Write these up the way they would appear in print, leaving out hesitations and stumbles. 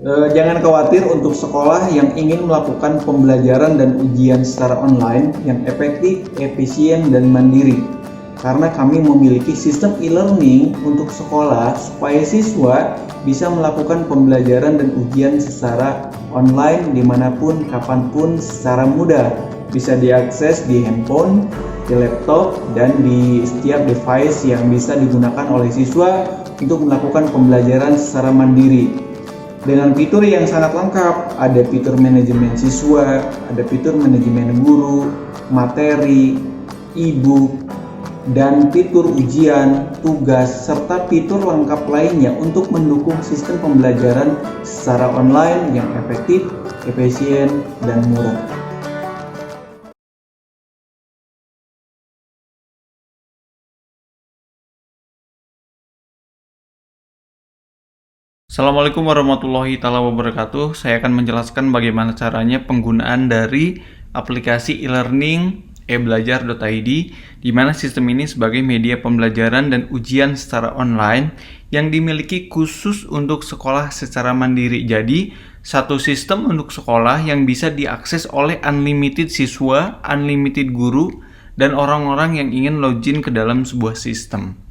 Jangan khawatir untuk sekolah yang ingin melakukan pembelajaran dan ujian secara online yang efektif, efisien, dan mandiri. Karena kami memiliki sistem e-learning untuk sekolah supaya siswa bisa melakukan pembelajaran dan ujian secara online dimanapun, kapanpun, secara mudah. Bisa diakses di handphone, di laptop, dan di setiap device yang bisa digunakan oleh siswa untuk melakukan pembelajaran secara mandiri. Dengan fitur yang sangat lengkap, ada fitur manajemen siswa, ada fitur manajemen guru, materi, e-book, dan fitur ujian, tugas, serta fitur lengkap lainnya untuk mendukung sistem pembelajaran secara online yang efektif, efisien, dan murah. Assalamualaikum warahmatullahi wabarakatuh. Saya akan menjelaskan bagaimana caranya penggunaan dari aplikasi e-learning ebelajar.id, di mana sistem ini sebagai media pembelajaran dan ujian secara online yang dimiliki khusus untuk sekolah secara mandiri. Jadi, satu sistem untuk sekolah yang bisa diakses oleh unlimited siswa, unlimited guru, dan orang-orang yang ingin login ke dalam sebuah sistem.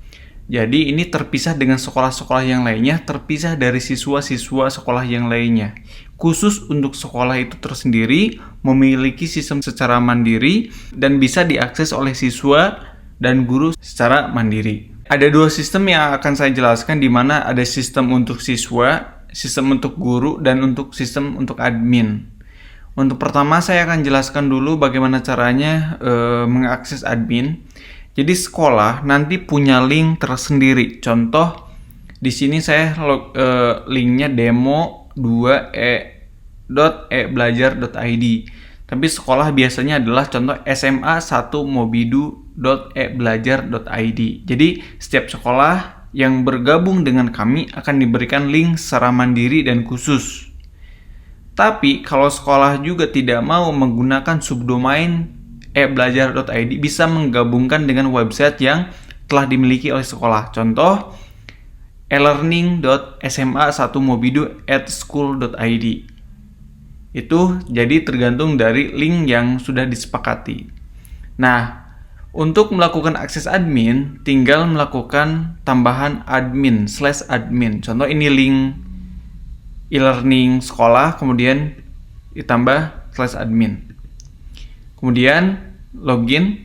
Jadi ini terpisah dengan sekolah-sekolah yang lainnya, terpisah dari siswa-siswa sekolah yang lainnya. Khusus untuk sekolah itu tersendiri, memiliki sistem secara mandiri dan bisa diakses oleh siswa dan guru secara mandiri. Ada dua sistem yang akan saya jelaskan, di mana ada sistem untuk siswa, sistem untuk guru, dan untuk sistem untuk admin. Untuk pertama saya akan jelaskan dulu bagaimana caranya mengakses admin. Jadi sekolah nanti punya link tersendiri. Contoh di sini saya linknya demo2e.ebelajar.id. Tapi sekolah biasanya adalah contoh SMA1mobidu.ebelajar.id. Jadi setiap sekolah yang bergabung dengan kami akan diberikan link secara mandiri dan khusus. Tapi kalau sekolah juga tidak mau menggunakan subdomain ebelajar.id, bisa menggabungkan dengan website yang telah dimiliki oleh sekolah. Contoh elearning.sma1mobidu@school.id. Itu jadi tergantung dari link yang sudah disepakati. Nah, untuk melakukan akses admin, tinggal melakukan tambahan admin/admin. Contoh ini link e-learning sekolah, kemudian ditambah /admin. Kemudian login.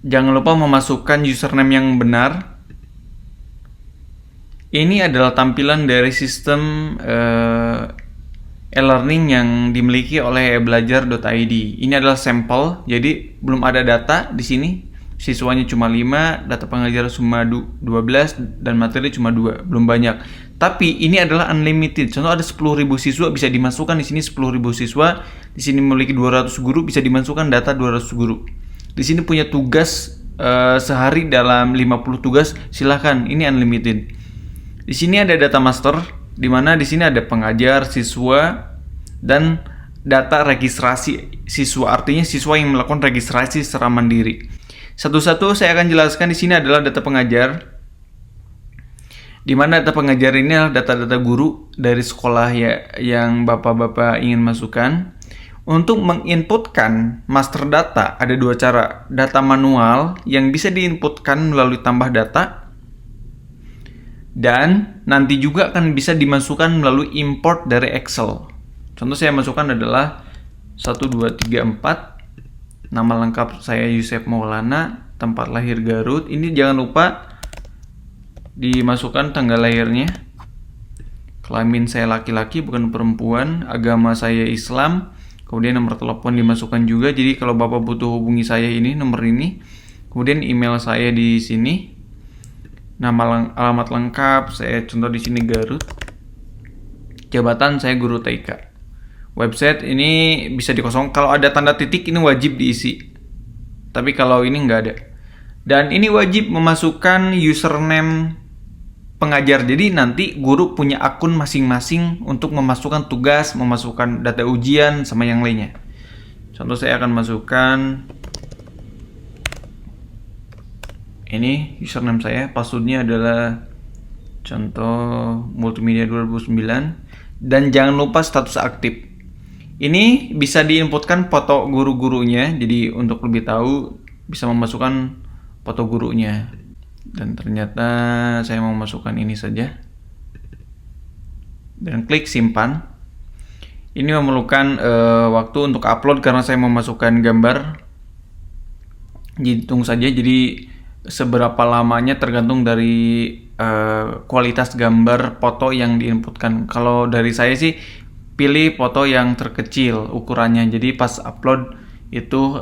Jangan lupa memasukkan username yang benar. Ini adalah tampilan dari sistem e-learning yang dimiliki oleh ebelajar.id. Ini adalah sampel, jadi belum ada data di sini. Siswanya cuma 5, data pengajar cuma 12, dan materi cuma 2, belum banyak. Tapi ini adalah unlimited. Contoh ada 10.000 siswa, bisa dimasukkan di sini 10.000 siswa. Di sini memiliki 200 guru, bisa dimasukkan data 200 guru. Di sini punya tugas sehari dalam 50 tugas, silahkan. Ini unlimited. Di sini ada data master, di mana di sini ada pengajar, siswa, dan data registrasi siswa. Artinya siswa yang melakukan registrasi secara mandiri. Satu-satu saya akan jelaskan. Di sini adalah data pengajar, di mana data pengajar ini adalah data-data guru dari sekolah yang bapak-bapak ingin masukkan. Untuk menginputkan master data ada dua cara. Data manual yang bisa diinputkan melalui tambah data, dan nanti juga akan bisa dimasukkan melalui import dari Excel. Contoh saya masukkan adalah 1234. Nama lengkap saya Yusef Maulana, tempat lahir Garut. Ini jangan lupa dimasukkan tanggal lahirnya. Kelamin saya laki-laki bukan perempuan. Agama saya Islam. Kemudian nomor telepon dimasukkan juga. Jadi kalau Bapak butuh hubungi saya ini, nomor ini. Kemudian email saya di sini. Nama alamat lengkap saya contoh di sini Garut. Jabatan saya guru TK. Website ini bisa dikosong. Kalau ada tanda titik ini wajib diisi. Tapi kalau ini nggak ada. Dan ini wajib memasukkan username pengajar. Jadi nanti guru punya akun masing-masing untuk memasukkan tugas, memasukkan data ujian, sama yang lainnya. Contoh saya akan masukkan ini username saya, passwordnya adalah contoh multimedia 2009, dan jangan lupa status aktif. Ini bisa diinputkan foto guru-gurunya, jadi untuk lebih tahu bisa memasukkan foto gurunya. Dan ternyata saya mau masukkan ini saja dan klik simpan. Ini memerlukan waktu untuk upload karena saya memasukkan gambar. Jadi tunggu saja, jadi seberapa lamanya tergantung dari kualitas gambar foto yang diinputkan. Kalau dari saya sih pilih foto yang terkecil ukurannya, jadi pas upload itu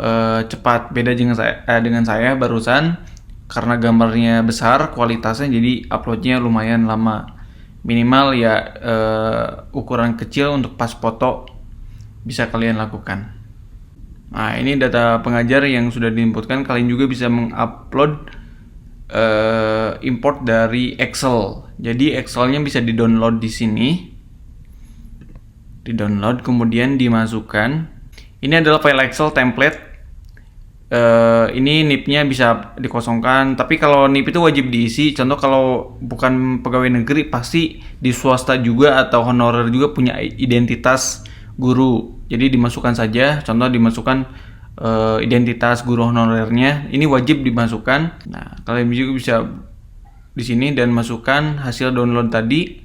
cepat. Beda dengan saya barusan, karena gambarnya besar kualitasnya, jadi uploadnya lumayan lama. Minimal ya ukuran kecil untuk pas foto bisa kalian lakukan. Nah, ini data pengajar yang sudah diinputkan. Kalian juga bisa mengupload import dari Excel. Jadi Excelnya bisa di-download di sini. Di-download kemudian dimasukkan. Ini adalah file Excel template. Ini NIP-nya bisa dikosongkan, tapi kalau NIP itu wajib diisi. Contoh kalau bukan pegawai negeri, pasti di swasta juga atau honorer juga punya identitas guru. Jadi dimasukkan saja. Contoh dimasukkan identitas guru honorernya. Ini wajib dimasukkan. Nah, kalian juga bisa di sini dan masukkan hasil download tadi,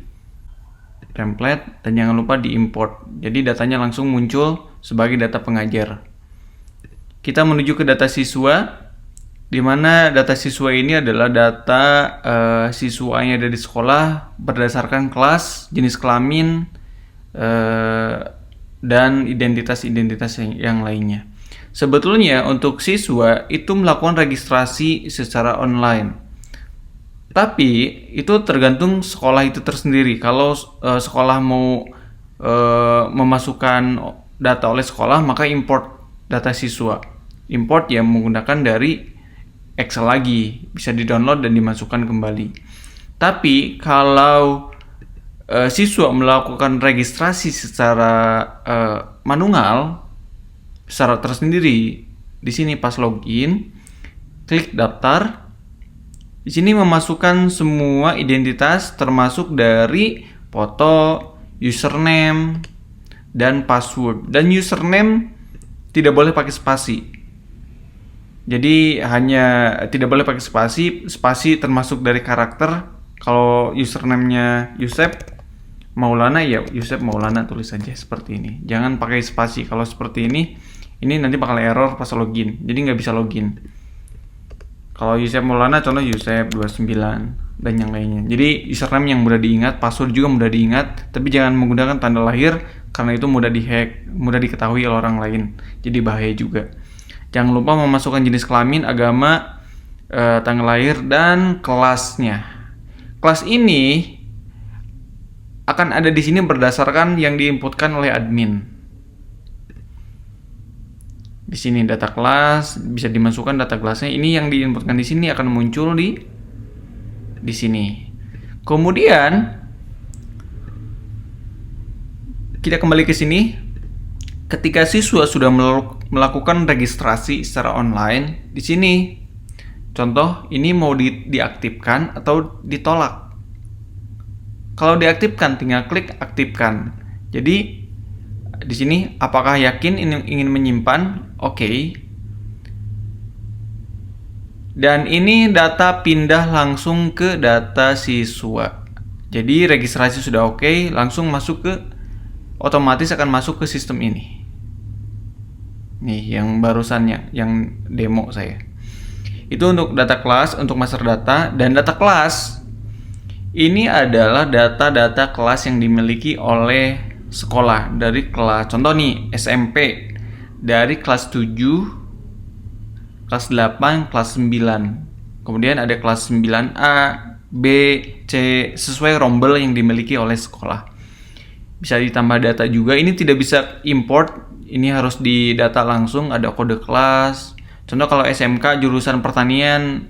template, dan jangan lupa diimport. Jadi datanya langsung muncul sebagai data pengajar. Kita menuju ke data siswa, di mana data siswa ini adalah data siswanya dari sekolah berdasarkan kelas, jenis kelamin, dan identitas-identitas yang lainnya. Sebetulnya untuk siswa itu melakukan registrasi secara online. Tapi itu tergantung sekolah itu tersendiri. Kalau sekolah mau memasukkan data oleh sekolah, maka import data siswa. Import ya menggunakan dari Excel lagi, bisa di-download dan dimasukkan kembali. Tapi kalau siswa melakukan registrasi secara manual, secara tersendiri, di sini pas login, klik daftar. Di sini memasukkan semua identitas termasuk dari foto, username, dan password. Dan username tidak boleh pakai spasi. Jadi hanya tidak boleh pakai spasi. Spasi termasuk dari karakter. Kalau username-nya Yusef Maulana, ya Yusef Maulana tulis saja seperti ini. Jangan pakai spasi. Kalau seperti ini nanti bakal error pas login. Jadi nggak bisa login. Kalau Yusef Maulana, contoh Yusef 29 dan yang lainnya. Jadi username yang mudah diingat, password juga mudah diingat, tapi jangan menggunakan tanda lahir karena itu mudah dihack, mudah diketahui oleh orang lain. Jadi bahaya juga. Jangan lupa memasukkan jenis kelamin, agama, tanggal lahir, dan kelasnya. Kelas ini akan ada di sini berdasarkan yang diinputkan oleh admin. Di sini data kelas bisa dimasukkan data kelasnya. Ini yang diinputkan di sini akan muncul di sini. Kemudian kita kembali ke sini. Ketika siswa sudah melakukan registrasi secara online, di sini contoh ini mau diaktifkan atau ditolak. Kalau diaktifkan tinggal klik aktifkan. Jadi di sini apakah yakin ingin menyimpan? Oke. Dan ini data pindah langsung ke data siswa. Jadi registrasi sudah oke, langsung masuk ke, otomatis akan masuk ke sistem ini. Nih yang barusannya, yang demo saya. Itu untuk data kelas, untuk master data. Dan data kelas ini adalah data-data kelas yang dimiliki oleh sekolah dari kelas. Contoh nih SMP dari kelas 7, kelas 8, kelas 9. Kemudian ada kelas 9A, B, C sesuai rombel yang dimiliki oleh sekolah. Bisa ditambah data juga. Ini tidak bisa import. Ini harus didata langsung, ada kode kelas. Contoh kalau SMK jurusan pertanian,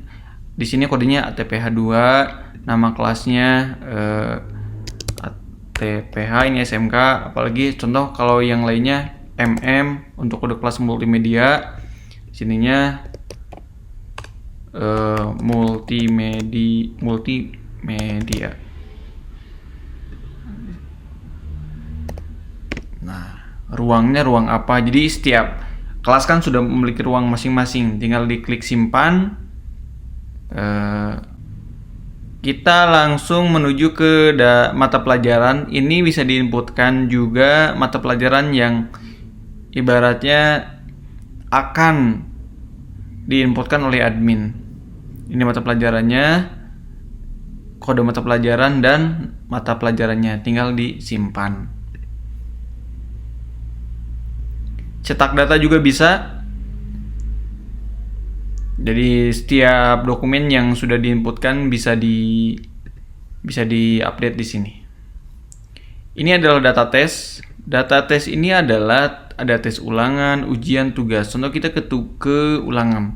di sini kodenya ATPH 2, nama kelasnya ATPH, ini SMK. Apalagi contoh kalau yang lainnya MM untuk kode kelas multimedia, sininya multimedia. Nah, ruangnya ruang apa? Jadi setiap kelas kan sudah memiliki ruang masing-masing. Tinggal diklik simpan. Kita langsung menuju ke mata pelajaran. Ini bisa diinputkan juga mata pelajaran yang ibaratnya akan diinputkan oleh admin. Ini mata pelajarannya, kode mata pelajaran dan mata pelajarannya. Tinggal disimpan. Cetak data juga bisa. Jadi setiap dokumen yang sudah diinputkan bisa diupdate di sini. Ini adalah data tes. Data tes ini adalah ada tes ulangan, ujian, tugas. Contoh kita ke ulangan.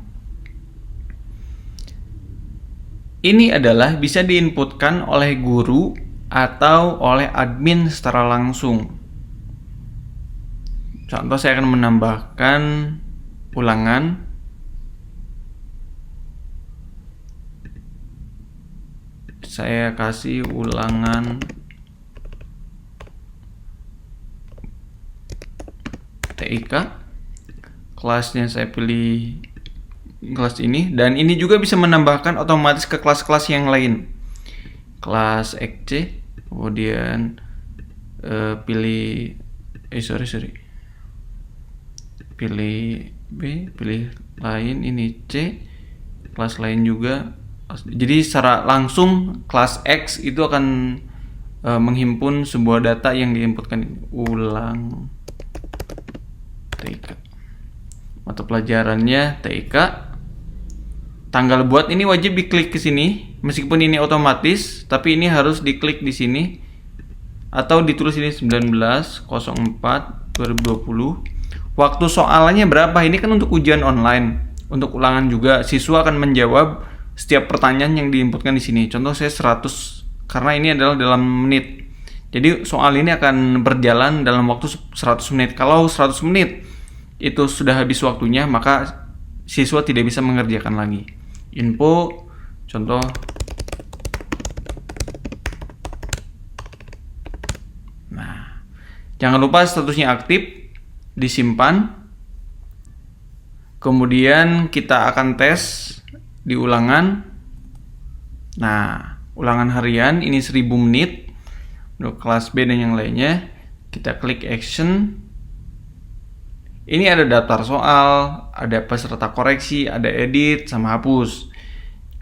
Ini adalah bisa diinputkan oleh guru atau oleh admin secara langsung. Contoh saya akan menambahkan ulangan. Saya kasih ulangan TIK. Kelasnya saya pilih kelas ini, dan ini juga bisa menambahkan otomatis ke kelas-kelas yang lain. Kelas XC, kemudian pilih pilih B, pilih lain, ini C, kelas lain juga. Jadi secara langsung kelas X itu akan menghimpun sebuah data yang diinputkan. Ulang TIK. Mata pelajarannya TIK. Tanggal buat ini wajib diklik ke sini, meskipun ini otomatis, tapi ini harus diklik di sini atau ditulis ini 19/04/2020. Waktu soalnya berapa? Ini kan untuk ujian online. Untuk ulangan juga siswa akan menjawab setiap pertanyaan yang diinputkan di sini. Contoh saya 100 karena ini adalah dalam menit. Jadi soal ini akan berjalan dalam waktu 100 menit. Kalau 100 menit itu sudah habis waktunya, maka siswa tidak bisa mengerjakan lagi. Info, contoh. Nah, jangan lupa statusnya aktif, disimpan. Kemudian kita akan tes di ulangan. Nah, ulangan harian ini 1000 menit untuk kelas B dan yang lainnya. Kita klik action. Ini ada daftar soal, ada peserta koreksi, ada edit, sama hapus.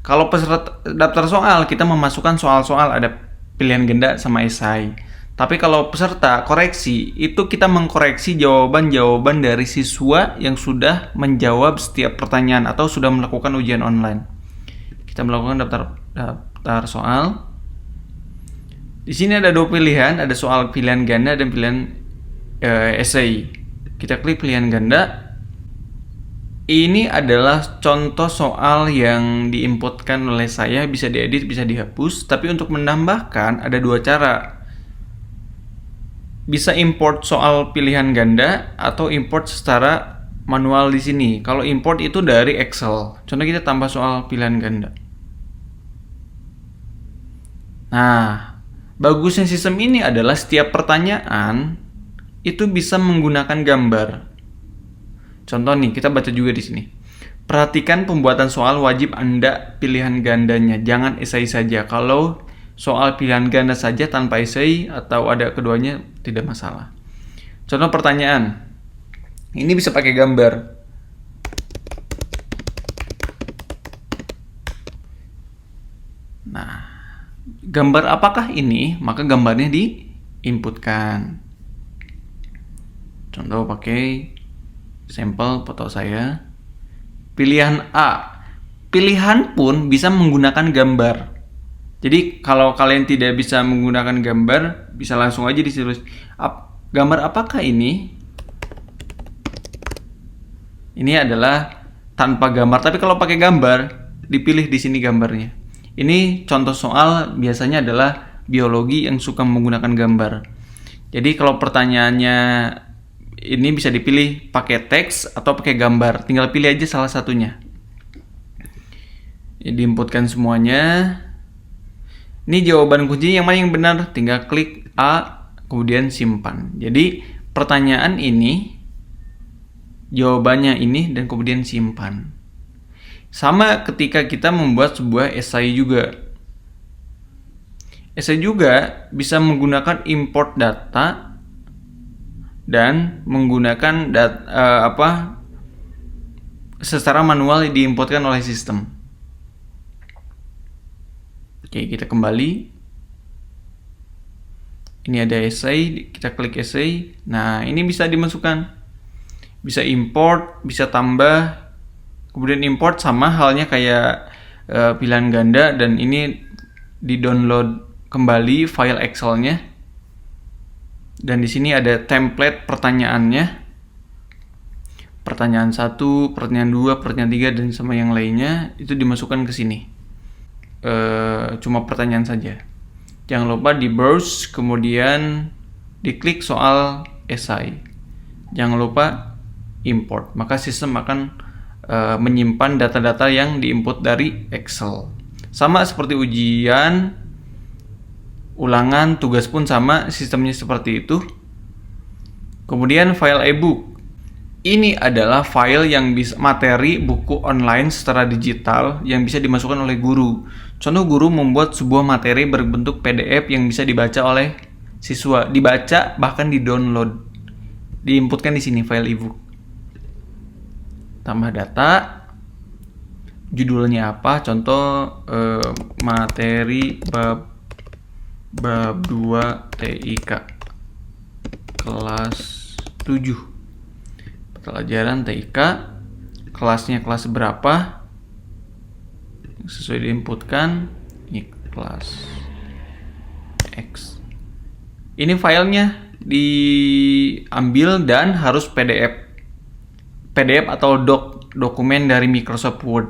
Kalau peserta daftar soal, kita memasukkan soal-soal, ada pilihan ganda sama esai. Tapi kalau peserta koreksi, itu kita mengkoreksi jawaban-jawaban dari siswa yang sudah menjawab setiap pertanyaan atau sudah melakukan ujian online. Kita melakukan daftar soal. Di sini ada dua pilihan, ada soal pilihan ganda dan pilihan esai. Kita klik pilihan ganda. Ini adalah contoh soal yang diinputkan oleh saya, bisa diedit, bisa dihapus. Tapi untuk menambahkan ada dua cara. Bisa import soal pilihan ganda atau import secara manual di sini. Kalau import itu dari Excel. Contoh kita tambah soal pilihan ganda. Nah, bagusnya sistem ini adalah setiap pertanyaan itu bisa menggunakan gambar. Contoh nih, kita baca juga di sini. Perhatikan pembuatan soal wajib Anda pilihan gandanya, jangan esai saja. Kalau soal pilihan ganda saja tanpa esai atau ada keduanya tidak masalah. Contoh pertanyaan. Ini bisa pakai gambar. Nah, gambar apakah ini? Maka gambarnya diinputkan. Contoh pakai sampel foto saya. Pilihan A. Pilihan pun bisa menggunakan gambar. Jadi kalau kalian tidak bisa menggunakan gambar, bisa langsung aja ditulis gambar apakah ini? Ini adalah tanpa gambar, tapi kalau pakai gambar, dipilih di sini gambarnya. Ini contoh soal biasanya adalah biologi yang suka menggunakan gambar. Jadi kalau pertanyaannya ini bisa dipilih pakai teks atau pakai gambar, tinggal pilih aja salah satunya. Ini diinputkan semuanya. Ini jawaban kunci yang mana yang benar, tinggal klik A kemudian simpan. Jadi pertanyaan ini, jawabannya ini, dan kemudian simpan. Sama ketika kita membuat sebuah esai juga. Esai juga bisa menggunakan import data dan menggunakan secara manual diinputkan oleh sistem. Oke, kita kembali. Ini ada esai, kita klik esai. Nah, ini bisa dimasukkan. Bisa import, bisa tambah. Kemudian import sama halnya kayak pilihan ganda, dan ini di-download kembali file Excel-nya. Dan di sini ada template pertanyaannya. Pertanyaan 1, pertanyaan 2, pertanyaan 3, dan sama yang lainnya itu dimasukkan ke sini. Cuma pertanyaan saja. Jangan lupa di browse, kemudian diklik soal esai. Jangan lupa import. Maka sistem akan menyimpan data-data yang diinput dari Excel. Sama seperti ujian, ulangan, tugas pun sama, sistemnya seperti itu. Kemudian file e-book. Ini adalah file yang bisa materi buku online secara digital yang bisa dimasukkan oleh guru. Contoh, guru membuat sebuah materi berbentuk PDF yang bisa dibaca oleh siswa, dibaca bahkan di-download. Diinputkan di sini file e-book. Tambah data. Judulnya apa? Contoh materi bab 2 TIK kelas 7. Pelajaran TIK, kelasnya kelas berapa, sesuai diinputkan. Ini kelas X. Ini filenya diambil dan harus PDF atau dokumen dari Microsoft Word.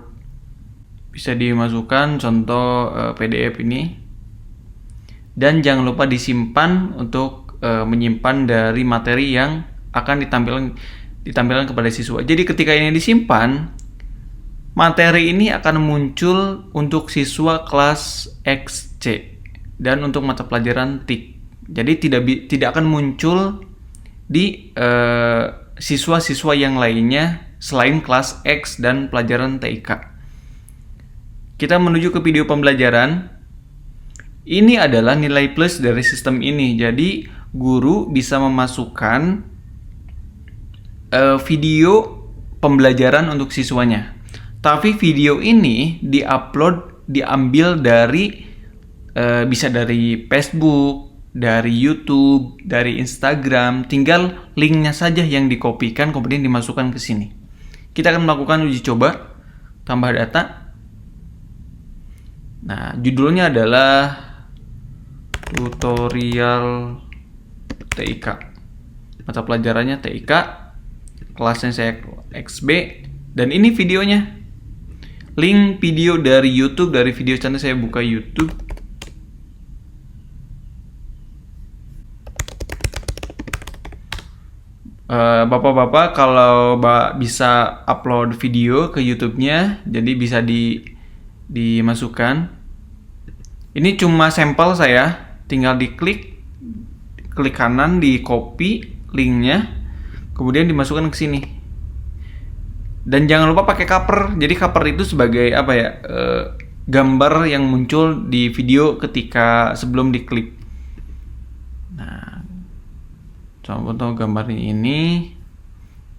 Bisa dimasukkan contoh PDF ini. Dan jangan lupa disimpan untuk menyimpan dari materi yang akan ditampilkan kepada siswa. Jadi ketika ini disimpan, materi ini akan muncul untuk siswa kelas XC dan untuk mata pelajaran TIK. Jadi tidak akan muncul di siswa-siswa yang lainnya selain kelas X dan pelajaran TIK. Kita menuju ke video pembelajaran. Ini adalah nilai plus dari sistem ini. Jadi guru bisa memasukkan video pembelajaran untuk siswanya. Tapi video ini diambil dari bisa dari Facebook, dari YouTube, dari Instagram. Tinggal linknya saja yang dikopikan kemudian dimasukkan ke sini. Kita akan melakukan uji coba. Tambah data. Nah, judulnya adalah tutorial TIK. Mata pelajarannya TIK. Kelasnya saya XB. Dan ini videonya. Link video dari YouTube, dari video channel saya buka YouTube. Bapak-bapak kalau bisa upload video ke YouTube-nya, jadi bisa dimasukkan. Ini cuma sampel saya, tinggal klik kanan, di copy linknya, kemudian dimasukkan ke sini. Dan jangan lupa pakai cover. Jadi cover itu sebagai gambar yang muncul di video ketika sebelum diklik. Nah, contoh gambarnya ini.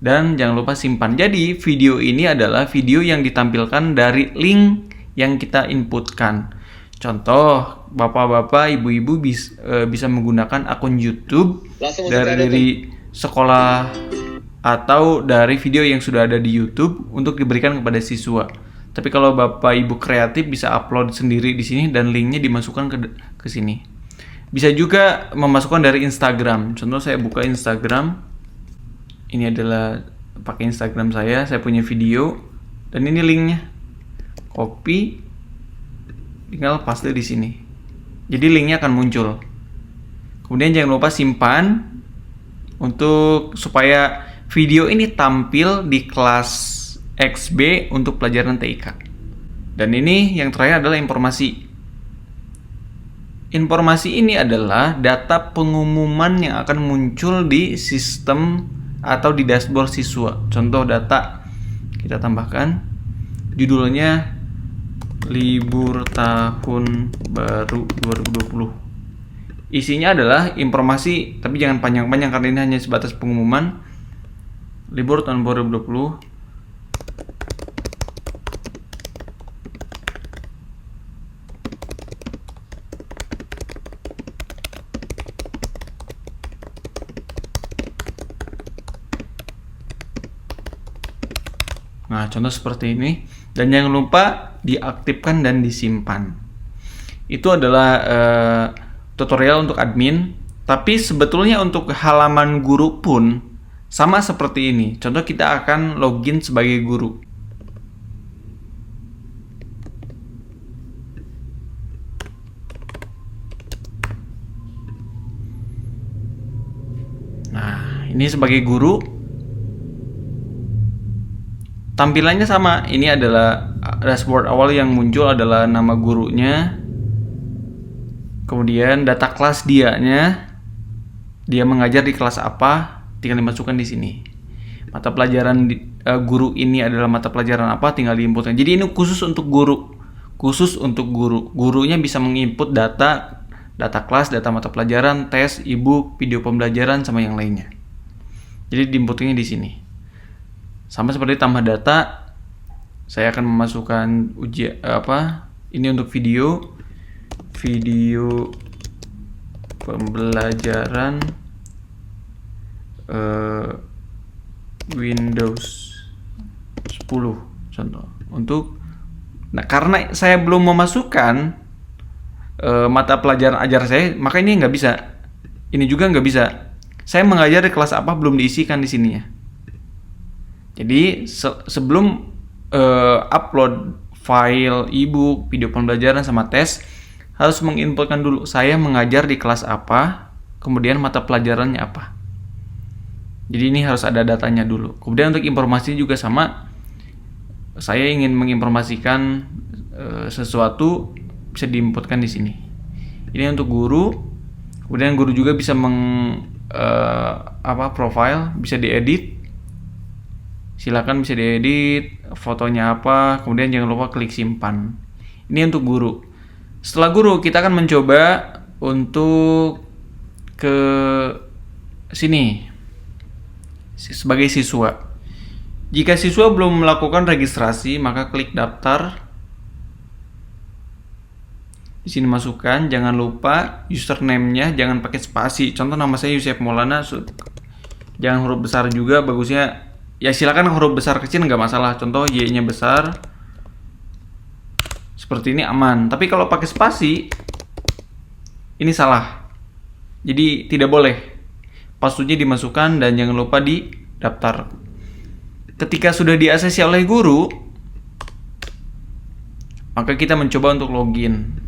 Dan jangan lupa simpan. Jadi video ini adalah video yang ditampilkan dari link yang kita inputkan. Contoh, bapak-bapak, ibu-ibu bisa menggunakan akun YouTube dari sekolah atau dari video yang sudah ada di YouTube untuk diberikan kepada siswa. Tapi kalau bapak ibu kreatif bisa upload sendiri di sini dan linknya dimasukkan ke sini. Bisa juga memasukkan dari Instagram. Contoh saya buka Instagram. Ini adalah pakai Instagram saya punya video dan ini linknya. Copy, tinggal paste di sini. Jadi linknya akan muncul. Kemudian jangan lupa simpan supaya video ini tampil di kelas XB untuk pelajaran TIK. Dan ini yang terakhir adalah informasi. informasi ini adalah data pengumuman yang akan muncul di sistem atau di dashboard siswa. Contoh data kita tambahkan judulnya libur tahun baru 2020. Isinya adalah informasi, tapi jangan panjang-panjang karena ini hanya sebatas pengumuman. Libur tahun 2020. Nah, contoh seperti ini. Dan jangan lupa diaktifkan dan disimpan. Itu adalah tutorial untuk admin. Tapi sebetulnya untuk halaman guru pun sama seperti ini. Contoh kita akan login sebagai guru. Nah, ini sebagai guru. Tampilannya sama. Ini adalah dashboard awal yang muncul adalah nama gurunya. Kemudian data kelas dianya. Dia mengajar di kelas apa? Tinggal dimasukkan di sini. Mata pelajaran guru ini adalah mata pelajaran apa? Tinggal diinputkan. Jadi ini khusus untuk guru. Khusus untuk guru. Gurunya bisa menginput data kelas, data mata pelajaran, tes, e-book, video pembelajaran sama yang lainnya. Jadi diinputnya di sini. Sama seperti tambah data, saya akan memasukkan ini untuk video pembelajaran Windows 10 contoh untuk. Nah, karena saya belum memasukkan mata pelajaran ajar saya, maka ini nggak bisa. Ini juga nggak bisa. Saya mengajar di kelas apa belum diisikan di sininya. Jadi sebelum upload file e-book, video pembelajaran sama tes, harus menginputkan dulu saya mengajar di kelas apa, kemudian mata pelajarannya apa. Jadi ini harus ada datanya dulu. Kemudian untuk informasi juga sama. Saya ingin menginformasikan sesuatu, bisa diinputkan di sini. Ini untuk guru. Kemudian guru juga bisa profile, bisa diedit. Silakan bisa diedit fotonya apa, kemudian jangan lupa klik simpan. Ini untuk guru. Setelah guru, kita akan mencoba untuk ke sini sebagai siswa. Jika siswa belum melakukan registrasi, maka klik daftar. Di sini masukkan, jangan lupa username-nya jangan pakai spasi. Contoh nama saya Yusef Maulana, jangan huruf besar juga, bagusnya ya silakan huruf besar kecil nggak masalah. Contoh Y-nya besar. Seperti ini aman. Tapi kalau pakai spasi ini salah. Jadi tidak boleh. Passwordnya dimasukkan dan jangan lupa di daftar. Ketika sudah diaksesi oleh guru, maka kita mencoba untuk login.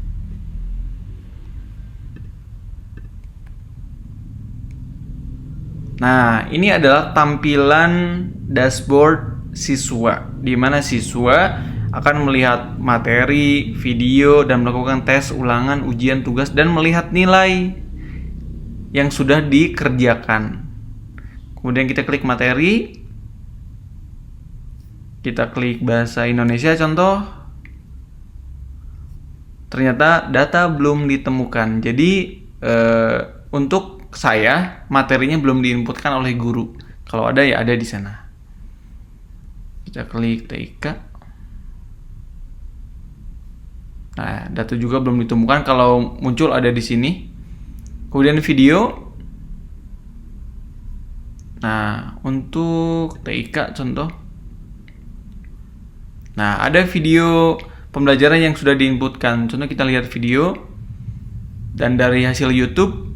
Nah, ini adalah tampilan dashboard siswa, di mana siswa akan melihat materi, video, dan melakukan tes, ulangan, ujian, tugas, dan melihat nilai yang sudah dikerjakan. Kemudian kita klik materi, kita klik bahasa Indonesia contoh. Ternyata data belum ditemukan. Jadi untuk saya materinya belum diinputkan oleh guru. Kalau ada ya ada di sana. Kita klik TIK. Nah, data juga belum ditemukan. Kalau muncul ada di sini. Kemudian video. Nah, untuk TIK contoh. Nah, ada video pembelajaran yang sudah diinputkan. Contoh kita lihat video. Dan dari hasil YouTube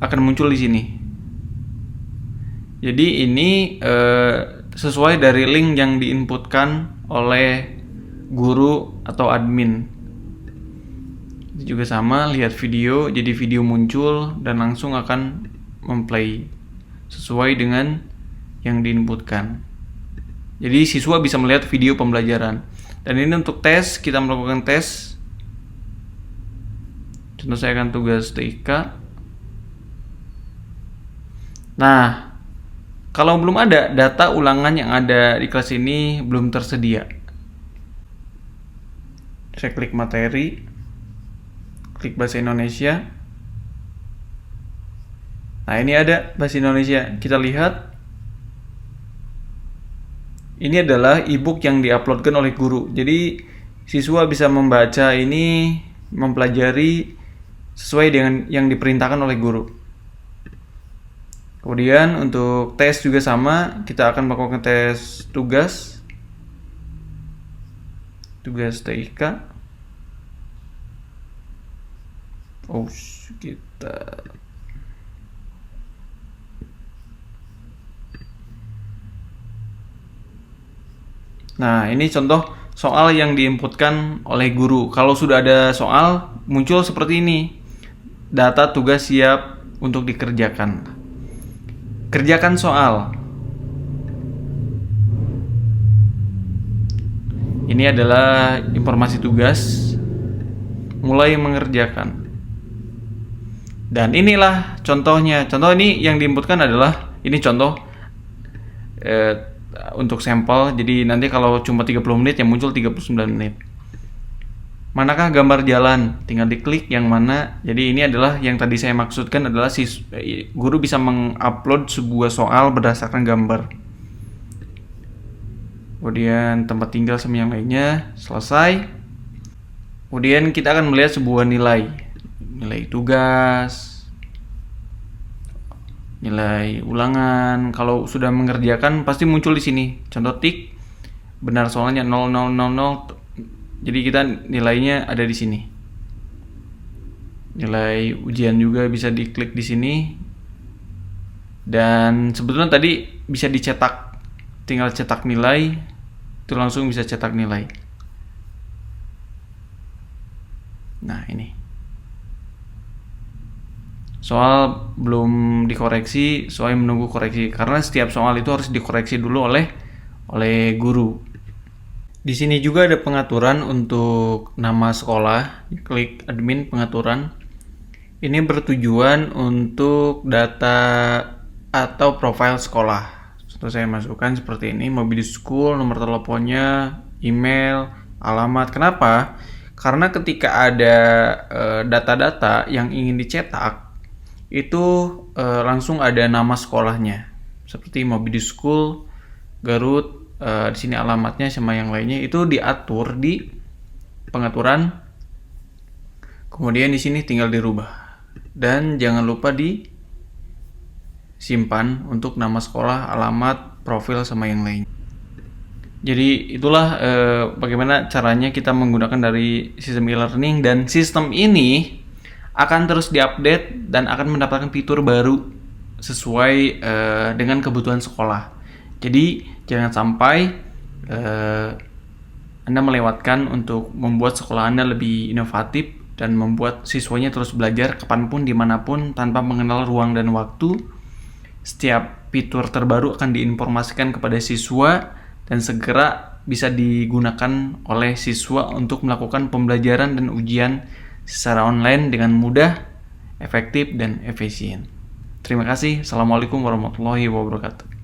akan muncul di sini. Jadi ini sesuai dari link yang diinputkan oleh guru atau admin. Ini juga sama, lihat video, jadi video muncul dan langsung akan memplay sesuai dengan yang diinputkan. Jadi siswa bisa melihat video pembelajaran. Dan ini untuk tes, kita melakukan tes. Contoh saya akan tugas TIK. Nah, kalau belum ada, data ulangan yang ada di kelas ini belum tersedia. Saya klik materi, klik bahasa Indonesia. Nah, ini ada bahasa Indonesia. Kita lihat. Ini adalah e-book yang diuploadkan oleh guru. Jadi, siswa bisa membaca ini, mempelajari sesuai dengan yang diperintahkan oleh guru. Kemudian untuk tes juga sama, kita akan melakukan tes tugas TIK. Kita Nah, ini contoh soal yang diinputkan oleh guru. Kalau sudah ada soal, muncul seperti ini. Data tugas siap untuk dikerjakan. Kerjakan soal. Ini adalah informasi tugas. Mulai mengerjakan. Dan inilah contohnya. Contoh ini yang diinputkan adalah, ini contoh untuk sampel. Jadi nanti kalau cuma 30 menit yang muncul 39 menit. Manakah gambar jalan? Tinggal diklik yang mana. Jadi ini adalah yang tadi saya maksudkan adalah guru bisa mengupload sebuah soal berdasarkan gambar. Kemudian tempat tinggal sama yang lainnya. Selesai. Kemudian kita akan melihat sebuah nilai. Nilai tugas, nilai ulangan. Kalau sudah mengerjakan pasti muncul di sini. Contoh tik, benar soalnya 0000. Jadi kita nilainya ada di sini. Nilai ujian juga bisa diklik di sini. Dan sebetulnya tadi bisa dicetak. Tinggal cetak nilai, itu langsung bisa cetak nilai. Nah, ini. Soal belum dikoreksi, soal menunggu koreksi karena setiap soal itu harus dikoreksi dulu oleh guru. Di sini juga ada pengaturan untuk nama sekolah. Klik admin pengaturan. Ini bertujuan untuk data atau profil sekolah. Contoh saya masukkan seperti ini, Mobidi School, nomor teleponnya, email, alamat. Kenapa? Karena ketika ada data-data yang ingin dicetak, itu langsung ada nama sekolahnya. Seperti Mobidi School, Garut, di sini alamatnya sama yang lainnya itu diatur di pengaturan. Kemudian di sini tinggal dirubah. Dan jangan lupa disimpan untuk nama sekolah, alamat, profil sama yang lain. Jadi itulah bagaimana caranya kita menggunakan dari sistem e-learning, dan sistem ini akan terus diupdate dan akan mendapatkan fitur baru sesuai dengan kebutuhan sekolah. Jadi jangan sampai Anda melewatkan untuk membuat sekolah Anda lebih inovatif dan membuat siswanya terus belajar kapanpun, dimanapun, tanpa mengenal ruang dan waktu. Setiap fitur terbaru akan diinformasikan kepada siswa dan segera bisa digunakan oleh siswa untuk melakukan pembelajaran dan ujian secara online dengan mudah, efektif, dan efisien. Terima kasih. Assalamualaikum warahmatullahi wabarakatuh.